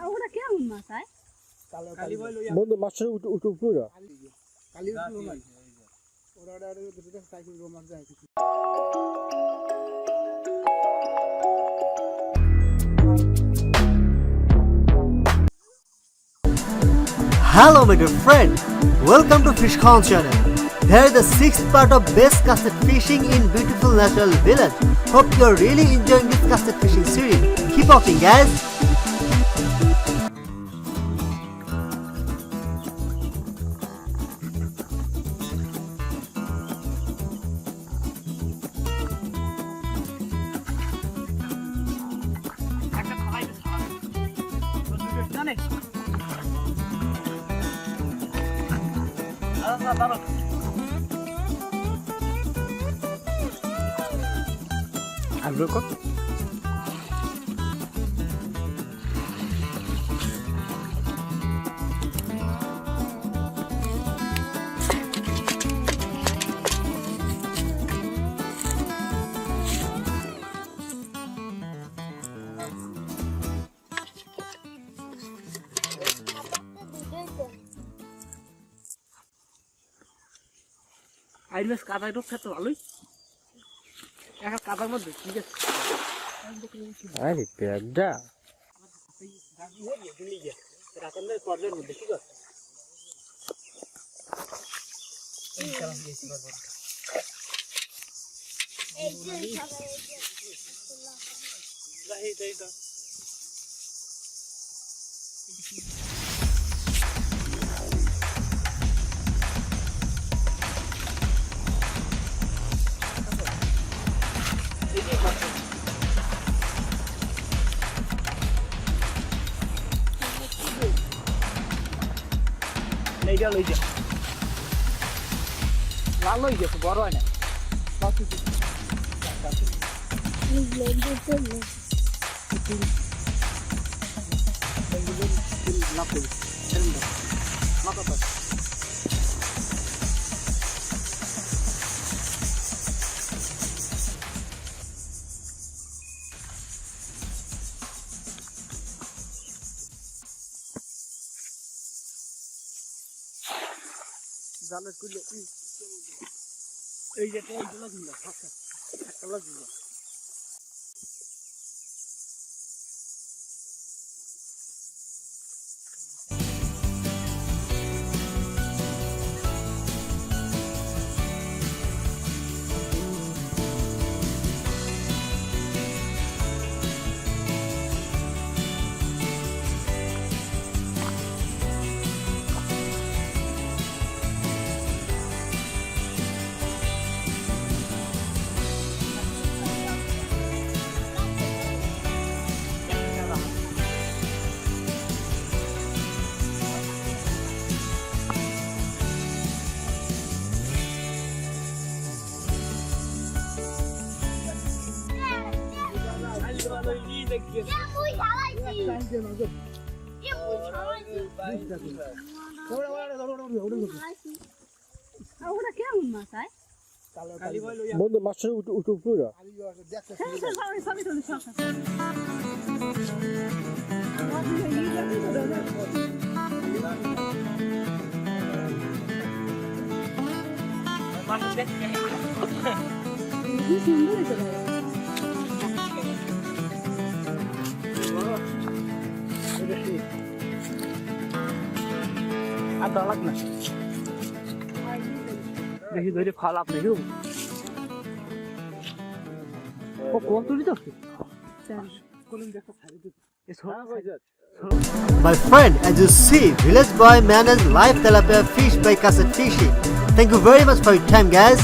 ওটা কেমন মাছ আয়? বন্ধু মাছের উঠে পুরো কালি ওরা দুটো সাইকেল রোমার যায় Hello my dear friend, welcome to Fish channel. Here is the 6th part of best casted fishing in beautiful natural village. Hope you are really enjoying this casted fishing series. Keep watching guys. আর লোক আইনস কাদাই তো খেতে ভালোই একটা কাদার মধ্যে ঠিক আছে আরে পেডা রাতের পর্যায়ের মধ্যে ঠিক আছে লাল হয়ে গেছে বড় হয় না জালের কুলে এই যেটা এইগুলো দিল ফাঁকা ফাঁকা দিল ওটা কেমন মাছ আয়? বন্ধু মাছের উঠে পুরো আর দালাক না দেখি ধরে ফল আপনি কেউ ও কোন তুলি তো My friend, as you see, village boy managed live tilapia fish by cassette fishing. Thank you very much for your time guys.